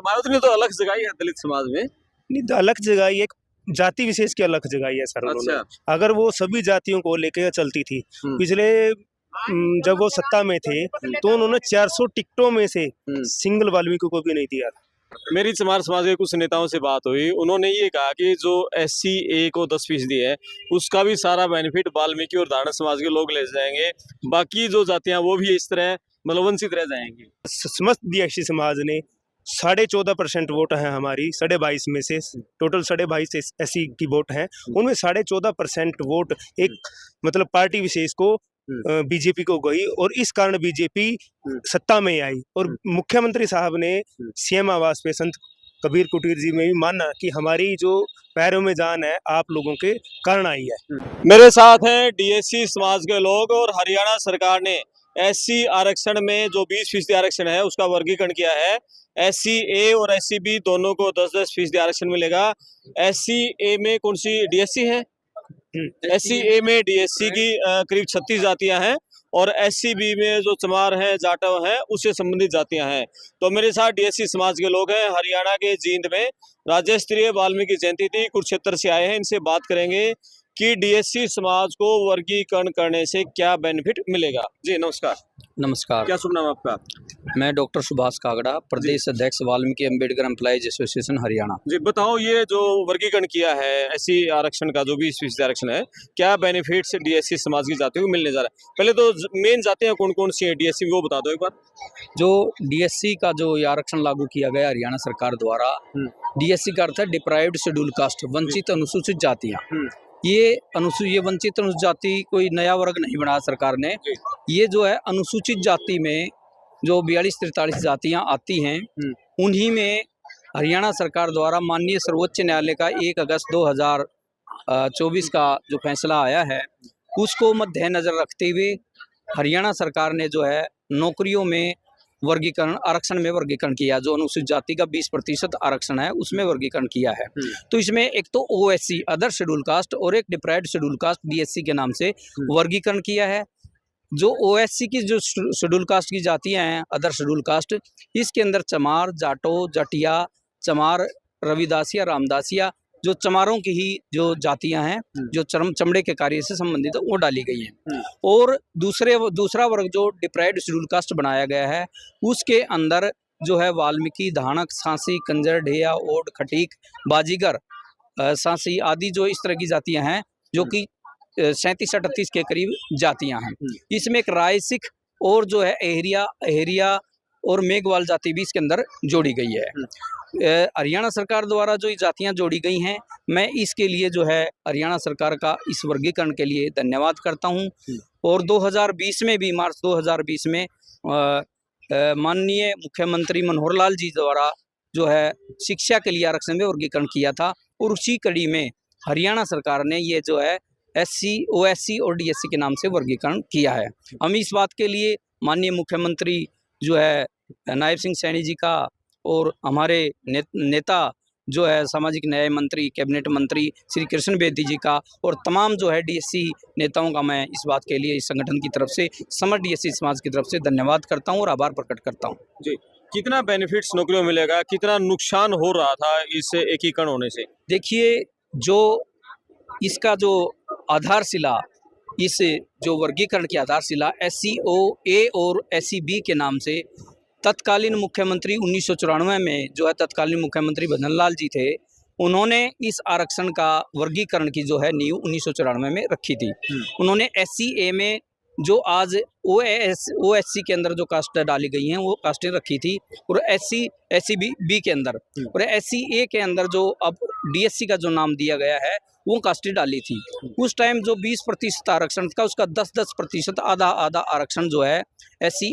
मायावती ने तो अलग जगह है दलित समाज में। नहीं, तो अलग जगह ही एक जाति विशेष की अलग जगह ही है सर उन्होंने। अच्छा। अगर वो सभी जातियों को लेकर चलती थी पिछले जब वो सत्ता में थे तो उन्होंने 400 टिकटों में से सिंगल वाल्मीकि को भी नहीं दिया था। मेरी समाज के कुछ नेताओं से बात हुई, उन्होंने ये कहा कि जो SC को 10% है उसका भी सारा बेनिफिट वाल्मीकि और धारण समाज के लोग ले जाएंगे, बाकी जो जातियां वो भी इस तरह मतलब वंचित रह जाएंगी। समस्त DSC समाज ने 14.5% वोट है हमारी 22.5 में से, टोटल 22.5 SC की वोट है, उनमें 14.5% वोट एक मतलब पार्टी विशेष को बीजेपी को गई और इस कारण बीजेपी सत्ता में आई। और मुख्यमंत्री साहब ने CM आवास पे संत कबीर कुटीर जी में भी माना कि हमारी जो पैरों में जान है आप लोगों के कारण आई है। मेरे साथ हैं DSC समाज के लोग और हरियाणा सरकार ने SC आरक्षण में जो 20% आरक्षण है उसका वर्गीकरण किया है। SC और SC दोनों को 10-10% आरक्षण मिलेगा। SC में कौन सी DSC है? SC में DSC की करीब 36 जातियां हैं और SC में जो चमार हैं, जाटव हैं, उससे संबंधित जातियां हैं। तो मेरे साथ DSC समाज के लोग हैं। हरियाणा के जींद में राज्य स्तरीय वाल्मीकि जयंती थी, कुरुक्षेत्र से आए हैं। इनसे बात करेंगे कि DSC समाज को वर्गीकरण करने से क्या बेनिफिट मिलेगा। जी नमस्कार। नमस्कार। क्या शुभ नाम आपका? मैं डॉक्टर सुभाष कागड़ा, प्रदेश अध्यक्ष वाल्मीकि अम्बेडकर एम्प्लॉइज एसोसिएशन हरियाणा। जी बताओ, ये जो वर्गीकरण किया है SC आरक्षण का जो 20% आरक्षण है, क्या बेनिफिट्स DSC समाज की जातियों को मिलने जा रहा है? पहले तो मेन जातियां कौन कौन सी है DSC वो बता दो एक बार। जो DSC का जो ये आरक्षण लागू किया गया हरियाणा सरकार द्वारा, DSC का अर्थ है डिप्राइव्ड शेड्यूल कास्ट, वंचित अनुसूचित जातियाँ। ये वंचित अनुसूचित जाति कोई नया वर्ग नहीं बनाया सरकार ने। ये जो है अनुसूचित जाति में जो 42-43 जातियां आती हैं, उन्हीं में हरियाणा सरकार द्वारा माननीय सर्वोच्च न्यायालय का 1 अगस्त 2024 का जो फैसला आया है उसको मद्देनजर रखते हुए हरियाणा सरकार ने जो है नौकरियों में वर्गीकरण, आरक्षण में वर्गीकरण किया। जो अनुसूचित जाति का 20% आरक्षण है उसमें वर्गीकरण किया है। तो इसमें एक तो OSC अदर शेड्यूल कास्ट और एक डिप्राइव्ड शेड्यूल कास्ट DSC के नाम से वर्गीकरण किया है। जो OSC की जो शेड्यूल कास्ट की जातियां हैं, अदर शेड्यूल कास्ट, इसके अंदर चमार, जाटो, जटिया, चमार, रविदासिया, रामदासिया, जो चमारों की ही जो जातियां हैं जो चमड़े के कार्य से संबंधित वो डाली गई हैं। और दूसरा वर्ग जो डिप्राइव्ड शेड्यूल कास्ट बनाया गया है उसके अंदर जो है वाल्मीकि, धानक, सांसी, कंजर, ढेया, ओड, खटीक, बाजीगर, सांसी आदि जो इस तरह की जातियां हैं जो कि 37-38 के करीब जातियां हैं। इसमें एक राय सिख और जो है एहरिया और मेघवाल जाति भी इसके अंदर जोड़ी गई है। हरियाणा सरकार द्वारा जो ये जातियां जोड़ी गई हैं, मैं इसके लिए जो है हरियाणा सरकार का इस वर्गीकरण के लिए धन्यवाद करता हूं। और 2020 में भी, मार्च 2020 में माननीय मुख्यमंत्री मनोहर लाल जी द्वारा जो है शिक्षा के लिए आरक्षण में वर्गीकरण किया था और उसी कड़ी में हरियाणा सरकार ने ये जो है SC, OSC और DSC के नाम से वर्गीकरण किया है। हम इस बात के लिए माननीय मुख्यमंत्री जो है नायब सिंह सैनी जी का और हमारे नेता जो है सामाजिक न्याय मंत्री, कैबिनेट मंत्री श्री कृष्ण बेदी जी का और तमाम जो है DSC नेताओं का मैं इस बात के लिए इस संगठन की तरफ से, समस्त DSC समाज की तरफ से धन्यवाद करता हूं और आभार प्रकट करता हूं। जी, कितना बेनिफिट्स नौकरियों मिलेगा, कितना नुकसान हो रहा था इस एकीकरण होने से? देखिए, जो इसका जो आधारशिला, इस जो वर्गीकरण की आधारशिला SC और SC के नाम से तत्कालीन मुख्यमंत्री 1994 में जो है तत्कालीन मुख्यमंत्री भजन लाल जी थे, उन्होंने इस आरक्षण का वर्गीकरण की जो है नींव 1994 में रखी थी। उन्होंने SC में जो आज OSC के अंदर जो कास्ट डाली गई हैं वो कास्टें रखी थी और SC के अंदर और SC के अंदर जो अब DSC का जो नाम दिया गया है वो कास्टें डाली थी। उस टाइम जो 20% आरक्षण था उसका 10% आधा आरक्षण जो है SC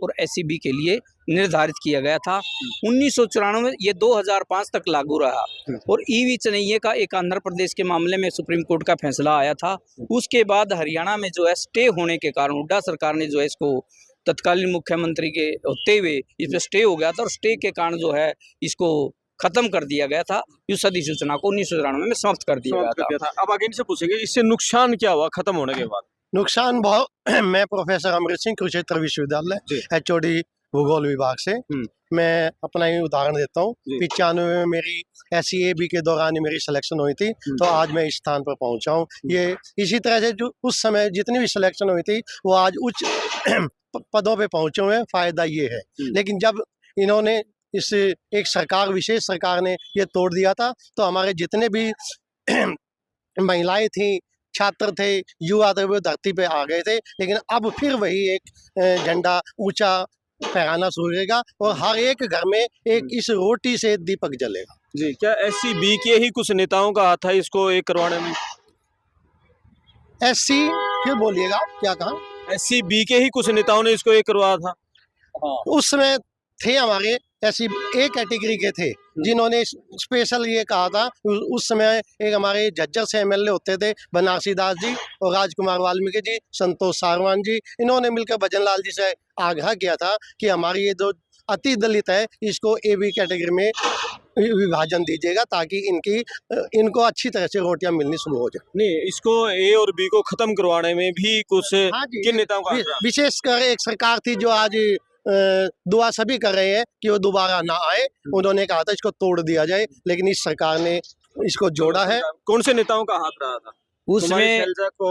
और SC के लिए निर्धारित किया गया था। 1994 ये 2005 तक लागू रहा और EV चनैये का एक आंध्र प्रदेश के मामले में सुप्रीम कोर्ट का फैसला आया था। उसके बाद हरियाणा में जो है स्टे होने के कारण हुड्डा सरकार ने जो है इसको तत्कालीन मुख्यमंत्री के होते हुए इस पर स्टे हो गया था और स्टे के कारण जो है इसको खत्म कर दिया गया था। इस अधिसूचना को 1994 में समाप्त कर दिया गया था। अब आगे इनसे पूछेंगे इससे नुकसान क्या हुआ खत्म होने के बाद? नुकसान बहुत। मैं प्रोफेसर अमृत सिंह, कुरुक्षेत्र विश्वविद्यालय HOD भूगोल विभाग से। मैं अपना ही उदाहरण देता हूँ। जी। 95 में मेरी SEAB के दौरान ही मेरी सिलेक्शन हुई थी, तो आज मैं इस स्थान पर पहुंचा हूँ। ये इसी तरह से जो उस समय जितनी भी सिलेक्शन हुई थी वो आज उच्च पदों पे पहुंचे हुए हैं। फायदा ये है। लेकिन जब इन्होंने इस एक सरकार, विशेष सरकार ने ये तोड़ दिया था, तो हमारे जितने भी महिलाएं थी, छात्र थे, युवा थे, वो धरती पे आ गए थे। लेकिन अब फिर वही एक झंडा ऊंचा फहराना शुरू होगा और हर एक घर में एक इस रोटी से दीपक जलेगा। जी, क्या SCB के ही कुछ नेताओं का हाथ है इसको एक करवाने में? SC फिर बोलिएगा क्या कहा? SCB के ही कुछ नेताओं ने इसको एक करवाया था। उस समय थे हमारे ऐसी A कैटेगरी के थे जिन्होंने स्पेशल ये कहा था। उस समय एक हमारे झज्जर से MLA होते थे बनारसी दास जी और राजकुमार वाल्मीकि जी, संतोष सारवान जी, इन्होंने मिलकर भजन लाल जी से आग्रह किया था कि हमारी ये जो अति दलित है इसको AB कैटेगरी में विभाजन दीजिएगा ताकि इनको अच्छी तरह से रोटियां मिलनी शुरू हो जाए। नहीं, इसको A और B को खत्म करवाने में भी कुछ हाँ जी, किन नेताओं का हाथ रहा? विशेषकर एक सरकार थी जो आज दुआ सभी कर रहे हैं कि वो दोबारा ना आए। उन्होंने कहा था इसको तोड़ दिया जाए, लेकिन इस सरकार ने इसको जोड़ा है। कौन से नेताओं का हाथ रहा था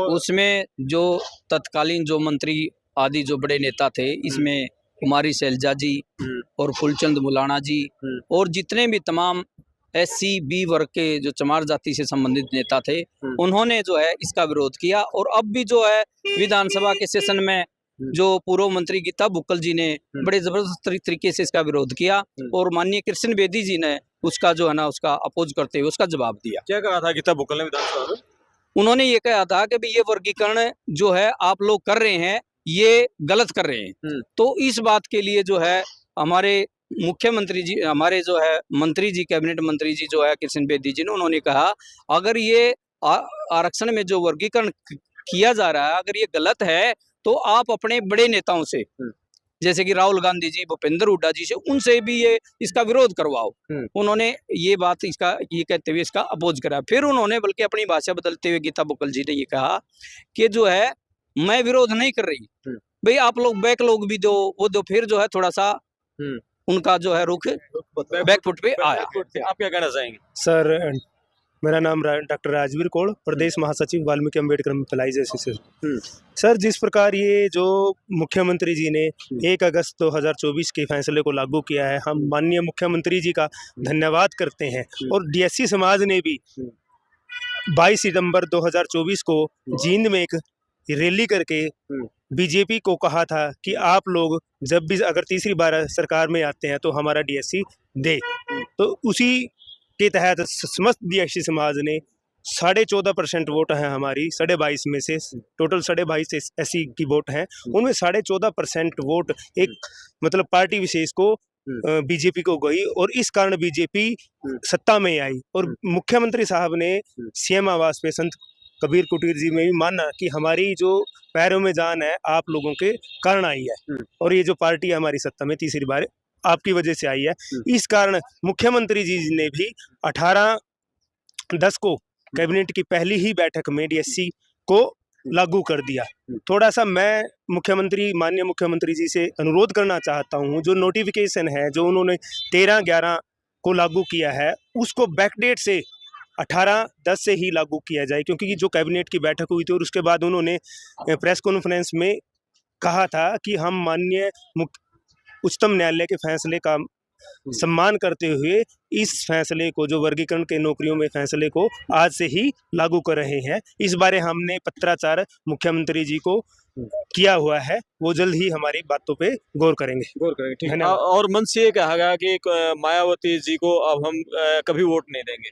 उसमें जो तत्कालीन जो मंत्री आदि जो बड़े नेता थे, इसमें कुमारी शैलजा जी और फूलचंद मुलाना जी और जितने भी तमाम SCB वर्ग के जो चमार जाति से संबंधित नेता थे, उन्होंने जो है इसका विरोध किया। और अब भी जो है विधानसभा के सेशन में जो पूर्व मंत्री गीता बुक्कल जी ने बड़े जबरदस्त तरीके से इसका विरोध किया और माननीय कृष्ण बेदी जी ने उसका जो है ना उसका अपोज करते हुए उसका जवाब दिया। क्या कहा था गीता बुक्कल ने विधानसभा में? उन्होंने ये कहा था कि भाई ये वर्गीकरण जो है आप लोग कर रहे हैं ये गलत कर रहे हैं। तो इस बात के लिए जो है हमारे मुख्यमंत्री जी, हमारे जो है मंत्री जी, कैबिनेट मंत्री जी जो है कृष्ण बेदी जी ने, उन्होंने कहा अगर ये आरक्षण में जो वर्गीकरण किया जा रहा है अगर ये गलत है तो आप अपने बड़े नेताओं से जैसे कि राहुल गांधी जी, भूपेंद्र हुड्डा जी से, उनसे भी ये इसका विरोध करवाओ। उन्होंने ये बात इसका ये कहते हुए इसका अपोज करा। फिर उन्होंने बल्कि अपनी भाषा बदलते हुए गीता बुक्कल जी ने ये कहा कि जो है मैं विरोध नहीं कर रही, भाई आप लोग बैक लोग भी दो, वो दो। फिर जो है थोड़ा सा उनका जो है रुख बैकफुट पे आया। आप क्या कहना चाहेंगे? सर, मेरा नाम डॉक्टर राजवीर कौड़, प्रदेश महासचिव Valmiki Ambedkar employees association. Sir, जिस प्रकार ये जो मुख्यमंत्री जी ने 1 अगस्त 2024 के फैसले को लागू किया है, हम माननीय मुख्यमंत्री जी का धन्यवाद करते हैं। और DSC समाज ने भी 22 सितंबर 2024 को जींद में एक रैली करके BJP को कहा था कि आप लोग जब भी अगर तीसरी बार सरकार में आते हैं तो हमारा DSC दे। तो उसी के तहत समस्त DSC समाज ने 14.5% वोट है हमारी 22.5 में से, टोटल 22.5 SC की वोट हैं, उनमें 14.5% वोट एक मतलब पार्टी विशेष को BJP को गई और इस कारण BJP सत्ता में आई। और मुख्यमंत्री साहब ने CM आवास पे संत कबीर कुटीर जी में भी माना कि हमारी जो पैरों में जान है आप लोगों के कारण आई है और ये जो पार्टी हमारी सत्ता में तीसरी बार आपकी वजह से आई है। इस कारण मुख्यमंत्री जी ने भी 18/10 को कैबिनेट की पहली ही बैठक में DSC को लागू कर दिया। थोड़ा सा मैं माननीय मुख्यमंत्री जी से अनुरोध करना चाहता हूं, जो नोटिफिकेशन है जो उन्होंने 13/11 को लागू किया है उसको बैकडेट से 18/10 से ही लागू किया जाए, क्योंकि जो कैबिनेट की बैठक हुई थी और उसके बाद उन्होंने प्रेस कॉन्फ्रेंस में कहा था कि हम माननीय उच्चतम न्यायालय के फैसले का सम्मान करते हुए इस फैसले को, जो वर्गीकरण के नौकरियों में फैसले को आज से ही लागू कर रहे हैं। इस बारे हमने पत्राचार मुख्यमंत्री जी को किया हुआ है, वो जल्द ही हमारी बातों पे गौर करेंगे। ठीक है। और मन से ये कहा गया कि मायावती जी को अब हम कभी वोट नहीं देंगे।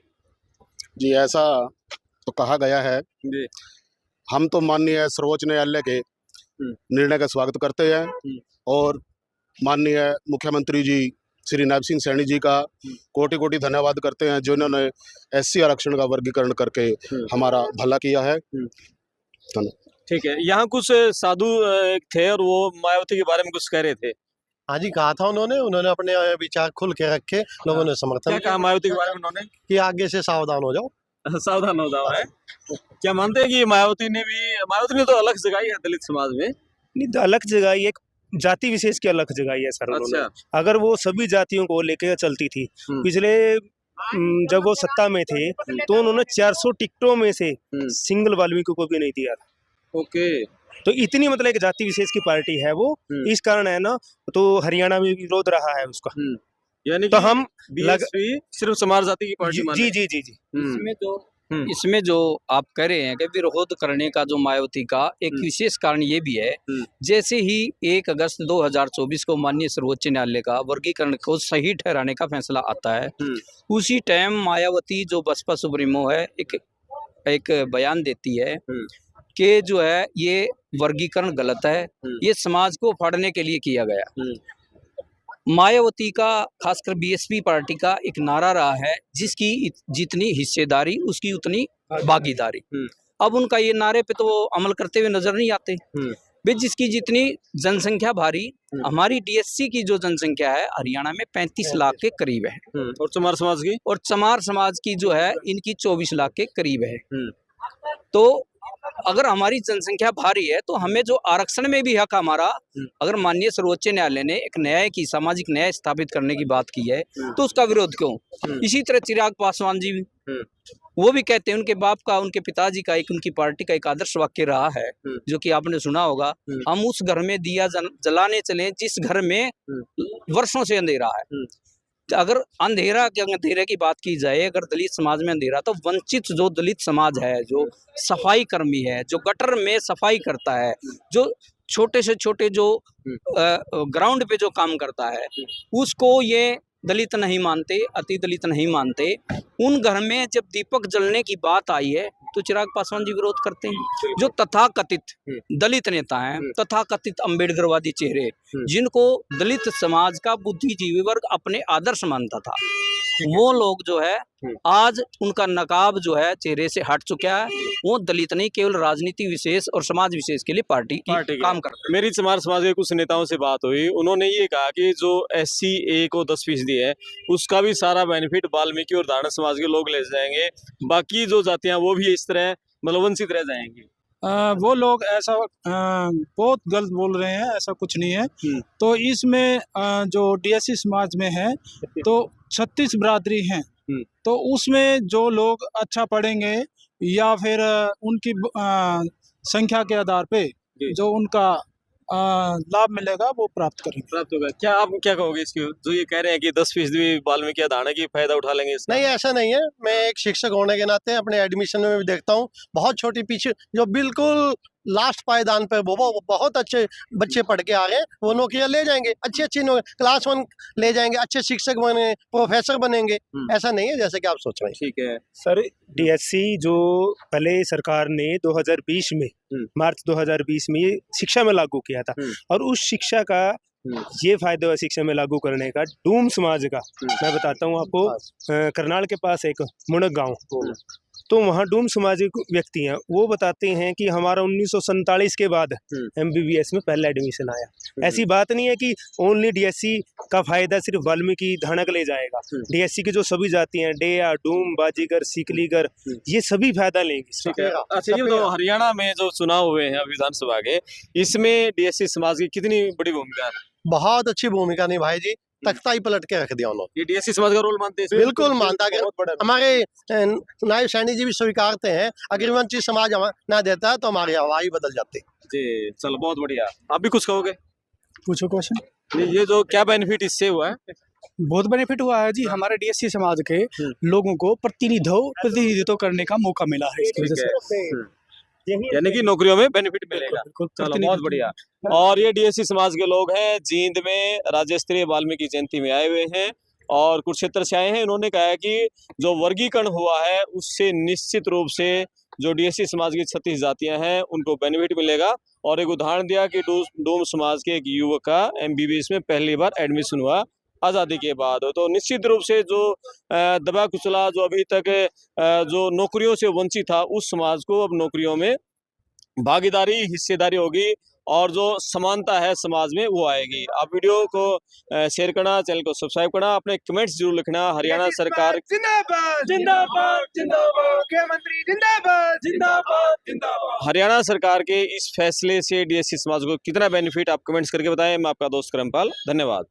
जी, ऐसा तो कहा गया है जी। हम तो माननीय सर्वोच्च न्यायालय के निर्णय का स्वागत करते हैं और माननीय मुख्यमंत्री जी श्री नायब सिंह सैनी जी का कोटि कोटि धन्यवाद करते हैं जिन्होंने SC आरक्षण का वर्गीकरण करके हमारा भला किया है। ठीक है। यहाँ कुछ साधु थे और वो मायावती के बारे में कुछ कह रहे थे। हाँ जी, कहा था उन्होंने अपने विचार खुल के रखे, लोगों ने समर्थन क्या कहा मायावती के बारे में उन्होंने? कि आगे से सावधान हो जाओ। सावधान हो जाओ है। क्या मानते हैं कि मायावती ने तो अलग जगाई है दलित समाज में? नहीं, तो अलग जगह एक जाति विशेष की अलग जगाई है सर उन्होंने। अच्छा। अगर वो सभी जातियों को लेकर चलती थी, पिछले जब वो सत्ता में थे तो उन्होंने 400 टिकटों में से सिंगल वाल्मीकि को भी नहीं दिया था। ओके। तो इतनी मतलब एक जाति विशेष की पार्टी है वो, इस कारण है ना, तो हरियाणा में विरोध रहा है उसका। यानी तो कि हम बीएसपी सिर्फ समाज जाति की पार्टी मान जी रहे जी जी जी हैं। इसमें जो आप कह रहे हैं कि विरोध करने का जो मायावती का एक विशेष कारण ये भी है, जैसे ही 1 अगस्त 2024 को माननीय सर्वोच्च न्यायालय का वर्गीकरण को सही ठहराने का फैसला आता है, उसी टाइम मायावती जो बसपा सुप्रीमो है एक बयान देती है कि जो है ये वर्गीकरण गलत है, ये समाज को फाड़ने के लिए किया गया। मायावती का खासकर बीएसपी पार्टी का एक नारा रहा है, जिसकी जितनी हिस्सेदारी उसकी उतनी भागीदारी। अब उनका ये नारे पे तो वो अमल करते हुए नजर नहीं आते। वे जिसकी जितनी जनसंख्या भारी, हमारी डीएससी की जो जनसंख्या है हरियाणा में 35 लाख के करीब है, और चमार समाज की, और चमार समाज की जो है इनकी 24 लाख के करीब है। तो अगर हमारी जनसंख्या भारी है तो हमें जो आरक्षण में भी हक हमारा, अगर माननीय सर्वोच्च न्यायालय ने एक न्याय की, सामाजिक न्याय स्थापित करने की बात की है, तो उसका विरोध क्यों? इसी तरह चिराग पासवान जी वो भी कहते हैं, उनके बाप का, उनके पिताजी का, एक उनकी पार्टी का एक आदर्श वाक्य रहा है जो कि आपने सुना होगा, हम उस घर में दिया जलाने चले जिस घर में वर्षों से अंधेरा है। तो अगर अंधेरे की बात की जाए, अगर दलित समाज में अंधेरा, तो वंचित जो दलित समाज है, जो सफाई कर्मी है, जो गटर में सफाई करता है, जो छोटे से छोटे जो ग्राउंड पे जो काम करता है, उसको ये दलित नहीं मानते, अति दलित नहीं मानते। उन घर में जब दीपक जलने की बात आई है तो चिराग पासवान जी विरोध करते हैं। जो तथाकथित दलित नेता हैं, तथाकथित अम्बेडकरवादी चेहरे, जिनको दलित समाज का बुद्धिजीवी वर्ग अपने आदर्श मानता था, वो लोग जो है आज उनका नकाब जो है चेहरे से हट चुका है। वो दलित नहीं, केवल राजनीति विशेष और समाज विशेष के लिए पार्टी काम करते हैं। मेरी चमार समाज के कुछ नेताओं से बात हुई, उन्होंने ये कहा कि जो SC को 10% है उसका भी सारा बेनिफिट वाल्मीकि और धारण समाज के लोग ले जाएंगे, बाकी जो जातियां वो भी इस तरह मतलब वंचित रह जाएंगी। वो लोग ऐसा बहुत गलत बोल रहे हैं, ऐसा कुछ नहीं है। तो इसमें जो डीएससी समाज में है तो 36 बिरादरी हैं, तो उसमें जो लोग अच्छा पढ़ेंगे या फिर उनकी संख्या के आधार पे जो उनका लाभ मिलेगा वो प्राप्त करेंगे। प्राप्त होगा। क्या आप क्या कहोगे इसकी, जो ये कह रहे हैं कि 10% भी वाल्मीकि या धारण की फायदा उठा लेंगे इसका? नहीं, ऐसा नहीं है। मैं एक शिक्षक होने के नाते अपने एडमिशन में भी देखता हूँ, बहुत छोटी पीछे जो बिल्कुल लास्ट पायदान पे वो बहुत अच्छे बच्चे पढ़ के आ रहे हैं, वो नौकरियां ले जाएंगे, अच्छी क्लास 1 ले जाएंगे, अच्छे शिक्षक बने, प्रोफेसर बनेंगे। ऐसा नहीं है जैसे कि आप सोच रहे हैं। ठीक है सर, डीएससी जो पहले सरकार ने 2020 में मार्च 2020 में ये शिक्षा में लागू किया था, और उस शिक्षा का ये फायदा है शिक्षा में लागू करने का, डूम समाज का मैं बताता हूँ आपको। करनाल के पास एक मुणक गांव, तो वहाँ डूम समाज व्यक्ति हैं, वो बताते हैं कि हमारा 1947 के बाद MBBS में पहला एडमिशन आया। ऐसी बात नहीं है कि ओनली डीएससी का फायदा सिर्फ वाल्मीकि धानक ले जाएगा। डीएससी की जो सभी जाति हैं, डेया, डूम, बाजीगर, सीकलीगर, ये सभी फायदा लेंगे। ठीक है। अच्छा, ये तो हरियाणा में जो चुनाव हुए हैं विधानसभा के, इसमें डीएससी समाज की कितनी बड़ी भूमिका है? बहुत अच्छी भूमिका निभाई जी, तख्ता ही पलट के रख दिया उन्होंने। ये डीएससी समाज का रोल मानते हैं? बिल्कुल मानता है। हमारे नायब सैनी जी भी स्वीकारते हैं, अगर वंचित समाज ना देता है तो हमारी हवा ही बदल जाती है। जी, चलो बहुत बढ़िया। आप भी कुछ कहोगे? पूछो क्वेश्चन। ये जो क्या बेनिफिट इससे हुआ है? बहुत बेनिफिट हुआ है जी, हमारे डीएससी समाज के लोगों को प्रतिनिधित्व करने का मौका मिला है इसकी वजह से, यानी कि नौकरियों में बेनिफिट मिलेगा। चलो बहुत बढ़िया। और ये डीएससी समाज के लोग हैं, जींद में राज्य स्तरीय वाल्मीकि जयंती में आए हुए हैं और कुरुक्षेत्र से आए हैं। इन्होंने कहा है कि जो वर्गीकरण हुआ है उससे निश्चित रूप से जो डीएससी समाज की 36 जातियां हैं उनको बेनिफिट मिलेगा। और एक उदाहरण दिया कि डूम समाज के एक युवक का MBBS में पहली बार एडमिशन हुआ आज़ादी के बाद। तो निश्चित रूप से जो दबा कुचला, जो अभी तक जो नौकरियों से वंचित था, उस समाज को अब नौकरियों में भागीदारी, हिस्सेदारी होगी। और जो समानता है समाज में वो आएगी। आप वीडियो को शेयर करना, चैनल को सब्सक्राइब करना, अपने कमेंट्स जरूर लिखना। हरियाणा सरकार जिंदाबाद जिंदाबाद जिंदाबाद, मुख्यमंत्री जिंदाबाद जिंदाबाद जिंदाबाद। हरियाणा सरकार के इस फैसले से डीएससी समाज को कितना बेनिफिट, आप कमेंट्स करके बताएं। मैं आपका दोस्त करमपाल, धन्यवाद।